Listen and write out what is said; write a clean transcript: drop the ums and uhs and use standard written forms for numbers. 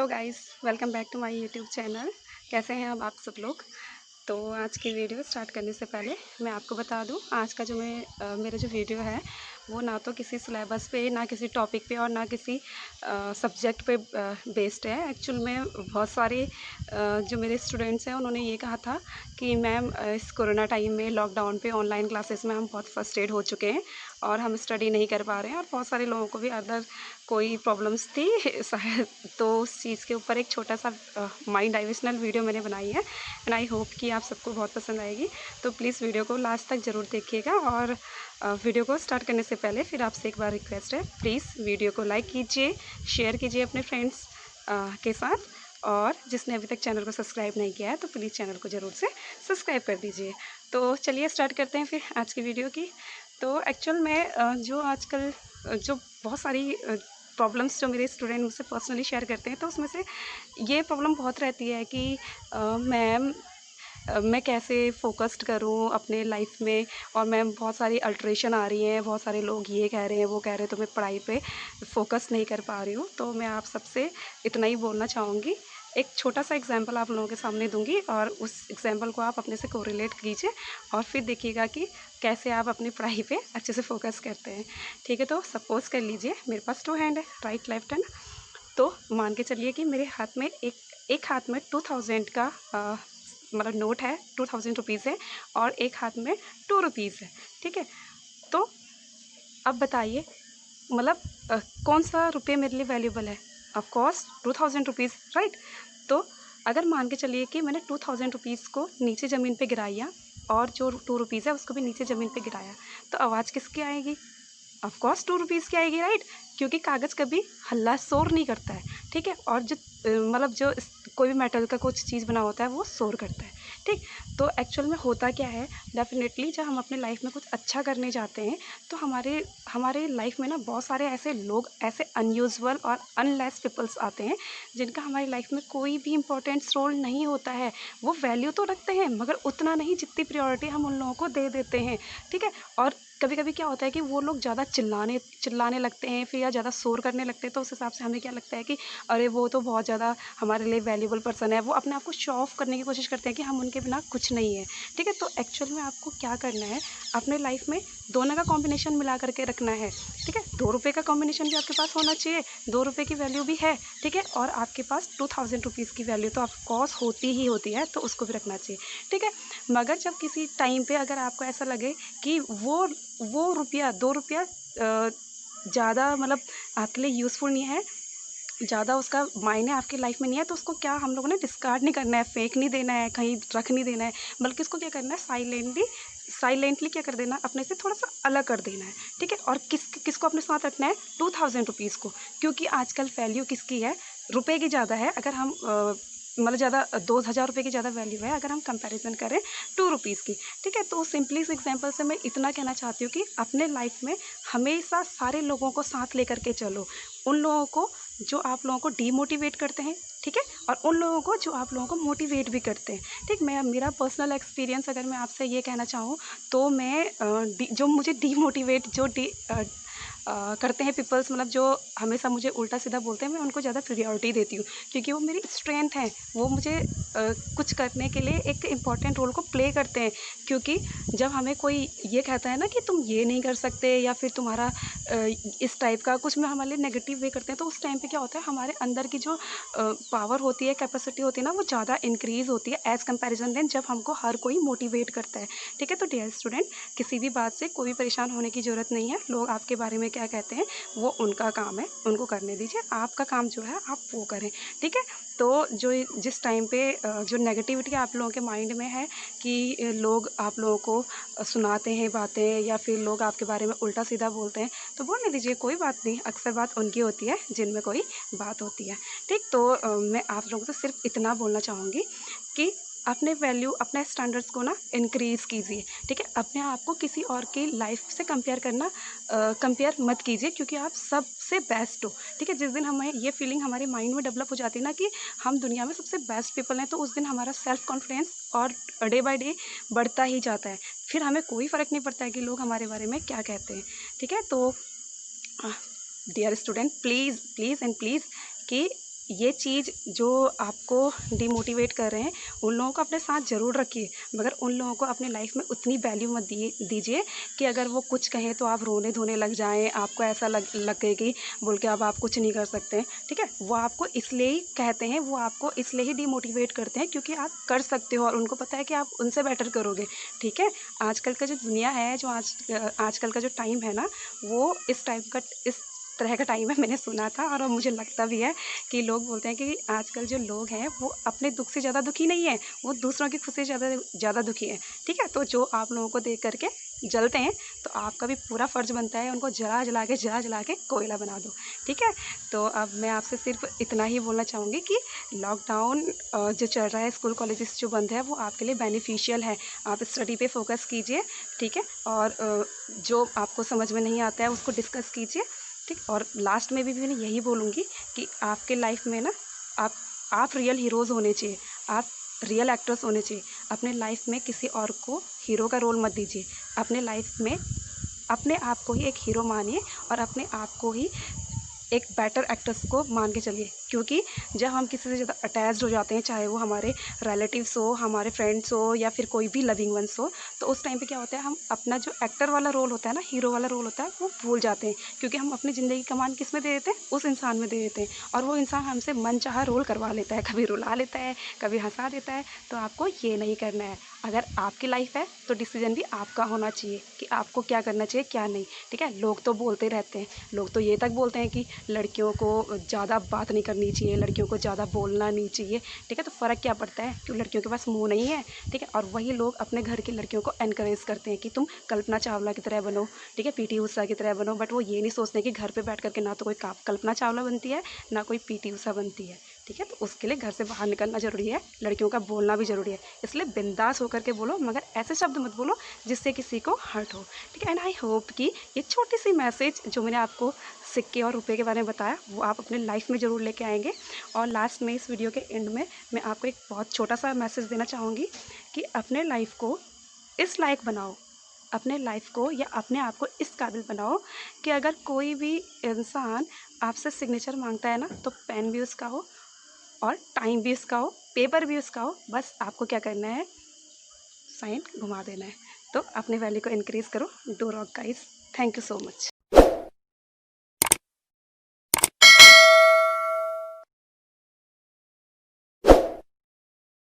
Hello guys, welcome back to my YouTube channel. कैसे हैं अब आप सब लोग। तो आज की वीडियो स्टार्ट करने से पहले मैं आपको बता दूं, आज का जो मेरा जो वीडियो है वो ना तो किसी सिलेबस पे, ना किसी टॉपिक पे और ना किसी सब्जेक्ट पे बेस्ड है। एक्चुअल में बहुत सारे जो मेरे स्टूडेंट्स हैं उन्होंने ये कहा था कि मैम इस कोरोना टाइम में लॉकडाउन पे ऑनलाइन क्लासेस में हम बहुत फ्रस्ट्रेट हो चुके हैं और हम स्टडी नहीं कर पा रहे हैं, और बहुत सारे लोगों को भी अदर कोई प्रॉब्लम्स थी शायद। तो उस चीज़ के ऊपर एक छोटा सा माइंड डाइवर्शनल वीडियो मैंने बनाई है एंड आई होप कि आप सबको बहुत पसंद आएगी। तो प्लीज़ वीडियो को लास्ट तक ज़रूर देखिएगा। और वीडियो को स्टार्ट करने से पहले फिर आपसे एक बार रिक्वेस्ट है, प्लीज़ वीडियो को लाइक कीजिए, शेयर कीजिए अपने फ्रेंड्स के साथ, और जिसने अभी तक चैनल को सब्सक्राइब नहीं किया है तो प्लीज़ चैनल को ज़रूर से सब्सक्राइब कर दीजिए। तो चलिए स्टार्ट करते हैं फिर आज की वीडियो की। तो एक्चुअल में जो आजकल जो बहुत सारी प्रॉब्लम्स जो मेरे स्टूडेंट मुझसे पर्सनली शेयर करते हैं, तो उसमें से ये प्रॉब्लम बहुत रहती है कि मैम मैं कैसे फ़ोकस्ड करूँ अपने लाइफ में, और मैम बहुत सारी अल्ट्रेशन आ रही हैं, बहुत सारे लोग ये कह रहे हैं वो कह रहे हैं, तो मैं पढ़ाई पे फ़ोकस नहीं कर पा रही हूँ। तो मैं आप सबसे इतना ही बोलना चाहूँगी, एक छोटा सा एग्जांपल आप लोगों के सामने दूंगी और उस एग्जांपल को आप अपने से कोरिलेट कीजिए और फिर देखिएगा कि कैसे आप अपनी पढ़ाई पे अच्छे से फोकस करते हैं। ठीक है, तो सपोज़ कर लीजिए मेरे पास 2 हैंड है, राइट लेफ्ट हैंड। तो मान के चलिए कि मेरे हाथ में एक हाथ में 2000 का मतलब नोट है, 2000 रुपीज़ है, और एक हाथ में 2 रुपीज़ है। ठीक है, तो अब बताइए मतलब कौन सा रुपये मेरे लिए वैल्यूबल है। Of course 2000 rupees, right. तो अगर मान के चलिए कि मैंने 2000 रुपीज़ को नीचे ज़मीन पे गिराया और जो 2 रुपीज़ है उसको भी नीचे ज़मीन पे गिराया, तो आवाज़ किसकी आएगी? ऑफ कोर्स 2 रुपीज़ की आएगी, राइट। क्योंकि कागज़ कभी हल्ला शोर नहीं करता है। ठीक है, और जो मतलब जो कोई भी मेटल का कुछ चीज़ बना होता है वो शोर करता है। ठीक, तो एक्चुअल में होता क्या है, डेफिनेटली जब हम अपने लाइफ में कुछ अच्छा करने जाते हैं तो हमारे हमारे लाइफ में ना बहुत सारे ऐसे लोग, ऐसे अनयूजुअल और अनलेस पीपल्स आते हैं जिनका हमारी लाइफ में कोई भी इंपॉर्टेंस रोल नहीं होता है। वो वैल्यू तो रखते हैं मगर उतना नहीं जितनी प्रायोरिटी हम उन लोगों को दे देते हैं। ठीक है, और कभी कभी क्या होता है कि वो लोग ज़्यादा चिल्लाने चिल्लाने लगते हैं फिर, या ज़्यादा शोर करने लगते हैं, तो उस हिसाब से हमें क्या लगता है कि अरे वो तो बहुत ज़्यादा हमारे लिए वैल्यूबल पर्सन है। वो अपने आप को शो ऑफ करने की कोशिश करते हैं कि हम उनके बिना कुछ नहीं है। ठीक है, तो एक्चुअल में आपको क्या करना है, अपने लाइफ में दोनों का कॉम्बिनेशन मिला करके रखना है। ठीक है, 2 रुपये का कॉम्बिनेशन भी आपके पास होना चाहिए, 2 रुपये की वैल्यू भी है। ठीक है, और आपके पास 2000 रुपीज़ की वैल्यू तो ऑफकोर्स होती ही होती है, तो उसको भी रखना चाहिए। ठीक है, मगर जब किसी टाइम पे अगर आपको ऐसा लगे कि वो रुपया 2 रुपया ज़्यादा मतलब आपके लिए यूज़फुल नहीं है, ज़्यादा उसका मायने आपकी लाइफ में नहीं है, तो उसको क्या हम लोगों ने डिस्कार्ड नहीं करना है, फेंक नहीं देना है, कहीं रख नहीं देना है, बल्कि उसको क्या करना है, साइलेंटली क्या कर देना, अपने से थोड़ा सा अलग कर देना है। ठीक है, और किसको अपने साथ रखना है, 2000 रुपीज़ को। क्योंकि आजकल वैल्यू किसकी है, रुपए की ज़्यादा है। अगर हम मतलब ज़्यादा 2000 रुपये की ज़्यादा वैल्यू है अगर हम कंपैरिजन करें 2 रुपीज़ की। ठीक है, तो सिंपली इस एग्जांपल से मैं इतना कहना चाहती हूँ कि अपने लाइफ में हमेशा सारे लोगों को साथ लेकर के चलो। उन लोगों को जो आप लोगों को डीमोटिवेट करते हैं, ठीक है, और उन लोगों को जो आप लोगों को मोटिवेट भी करते हैं। ठीक, मैं मेरा पर्सनल एक्सपीरियंस अगर मैं आपसे ये कहना चाहूँ, तो मैं जो मुझे डीमोटिवेट करते हैं पीपल्स, मतलब जो हमेशा मुझे उल्टा सीधा बोलते हैं, मैं उनको ज़्यादा प्रायोरिटी देती हूँ, क्योंकि वो मेरी स्ट्रेंथ है। वो मुझे कुछ करने के लिए एक इम्पॉर्टेंट रोल को प्ले करते हैं। क्योंकि जब हमें कोई ये कहता है ना कि तुम ये नहीं कर सकते, या फिर तुम्हारा इस टाइप का कुछ में हमारे लिए नेगेटिव वे करते हैं, तो उस टाइम पे क्या होता है, हमारे अंदर की जो पावर होती है, कैपेसिटी होती है ना, वो ज़्यादा इंक्रीज़ होती है एज़ कंपैरिजन देन जब हमको हर कोई मोटिवेट करता है। ठीक है, तो डियर स्टूडेंट, किसी भी बात से कोई भी परेशान होने की ज़रूरत नहीं है। लोग आपके बारे में क्या कहते हैं वो उनका काम है, उनको करने दीजिए। आपका काम जो है आप वो करें। ठीक है, तो जिस टाइम पे जो नेगेटिविटी आप लोगों के माइंड में है कि लोग आप लोगों को सुनाते हैं बातें, या फिर लोग आपके बारे में उल्टा सीधा बोलते हैं, तो बोलने दीजिए, कोई बात नहीं। अक्सर बात उनकी होती है जिनमें कोई बात होती है। ठीक, तो मैं आप लोगों से सिर्फ इतना बोलना चाहूँगी कि अपने वैल्यू, अपने स्टैंडर्ड्स को ना इंक्रीज़ कीजिए। ठीक है, अपने आप को किसी और की लाइफ से कंपेयर मत कीजिए, क्योंकि आप सबसे बेस्ट हो। ठीक है, जिस दिन हमें ये फीलिंग हमारे माइंड में डेवलप हो जाती है ना कि हम दुनिया में सबसे बेस्ट पीपल हैं, तो उस दिन हमारा सेल्फ कॉन्फिडेंस और डे बाय डे बढ़ता ही जाता है। फिर हमें कोई फ़र्क नहीं पड़ता है कि लोग हमारे बारे में क्या कहते हैं। ठीक है, तो dear student, please please and please कि ये चीज़ जो आपको डिमोटिवेट कर रहे हैं, उन लोगों को अपने साथ ज़रूर रखिए, मगर उन लोगों को अपनी लाइफ में उतनी वैल्यू मत दीजिए कि अगर वो कुछ कहें तो आप रोने धोने लग जाएं, आपको ऐसा लगे कि बोल के अब आप कुछ नहीं कर सकते हैं। ठीक है, वो आपको इसलिए ही कहते हैं, वो आपको इसलिए ही डिमोटिवेट करते हैं क्योंकि आप कर सकते हो और उनको पता है कि आप उनसे बेटर करोगे। ठीक है, आजकल का जो दुनिया है, जो आजकल का जो टाइम है ना, वो इस तरह का टाइम है। मैंने सुना था और मुझे लगता भी है कि लोग बोलते हैं कि आजकल जो लोग हैं वो अपने दुख से ज़्यादा दुखी नहीं है, वो दूसरों की खुशी से ज़्यादा दुखी है। ठीक है, तो जो आप लोगों को देख करके जलते हैं, तो आपका भी पूरा फ़र्ज़ बनता है उनको जला जला के कोयला बना दो। ठीक है, तो अब मैं आपसे सिर्फ इतना ही बोलना चाहूँगी कि लॉकडाउन जो चल रहा है, स्कूल कॉलेजेस जो बंद है, वो आपके लिए बेनिफिशियल है। आप स्टडी पे फोकस कीजिए। ठीक है, और जो आपको समझ में नहीं आता है उसको डिस्कस कीजिए। ठीक, और लास्ट में भी मैं यही बोलूँगी कि आपके लाइफ में ना, आप रियल हीरोज़ होने चाहिए, आप रियल एक्टर्स होने चाहिए। अपने लाइफ में किसी और को हीरो का रोल मत दीजिए। अपने लाइफ में अपने आप को ही एक हीरो मानिए और अपने आप को ही एक बेटर एक्ट्रेस को मान के चलिए, क्योंकि जब हम किसी से ज़्यादा अटैच्ड हो जाते हैं, चाहे वो हमारे रिलेटिव्स हो, हमारे फ्रेंड्स हो या फिर कोई भी लविंग वंस हो, तो उस टाइम पे क्या होता है, हम अपना जो एक्टर वाला रोल होता है ना, हीरो वाला रोल होता है, वो भूल जाते हैं, क्योंकि हम अपनी ज़िंदगी का मान किस में दे देते हैं, उस इंसान में दे देते हैं, और वो इंसान हमसे मनचाहा रोल करवा लेता है, कभी रुला लेता है, कभी हंसा देता है। तो आपको ये नहीं करना है। अगर आपकी लाइफ है तो डिसीजन भी आपका होना चाहिए कि आपको क्या करना चाहिए, क्या नहीं। ठीक है, लोग तो बोलते रहते हैं, लोग तो ये तक बोलते हैं कि लड़कियों को ज़्यादा बात नहीं करनी चाहिए, लड़कियों को ज़्यादा बोलना नहीं चाहिए। ठीक है, तो फ़र्क क्या पड़ता है, क्यों लड़कियों के पास मुंह नहीं है। ठीक है, और वही लोग अपने घर की लड़कियों को एनकरेज करते हैं कि तुम कल्पना चावला की तरह बनो, ठीक है, पीटी उषा की तरह बनो, बट वो ये नहीं सोचते कि घर पर बैठ करके ना तो कोई कल्पना चावला बनती है, ना कोई पीटी उषा बनती है। ठीक है, तो उसके लिए घर से बाहर निकलना ज़रूरी है, लड़कियों का बोलना भी ज़रूरी है। इसलिए बिंदास होकर के बोलो, मगर ऐसे शब्द मत बोलो जिससे किसी को हर्ट हो। ठीक है, एंड आई होप कि ये छोटी सी मैसेज जो मैंने आपको सिक्के और रुपए के बारे में बताया, वो आप अपने लाइफ में ज़रूर लेके आएंगे। और लास्ट में, इस वीडियो के एंड में, मैं आपको एक बहुत छोटा सा मैसेज देना चाहूँगी कि अपने लाइफ को इस लायक बनाओ, अपने लाइफ को या अपने आप को इस काबिल बनाओ कि अगर कोई भी इंसान आपसे सिग्नेचर मांगता है ना, तो पेन भी उसका हो और टाइम भी उसका हो, पेपर भी उसका हो, बस आपको क्या करना है, साइन घुमा देना है। तो अपने वैल्यू को इनक्रीज़ करो। Do rock guys. Thank you so much.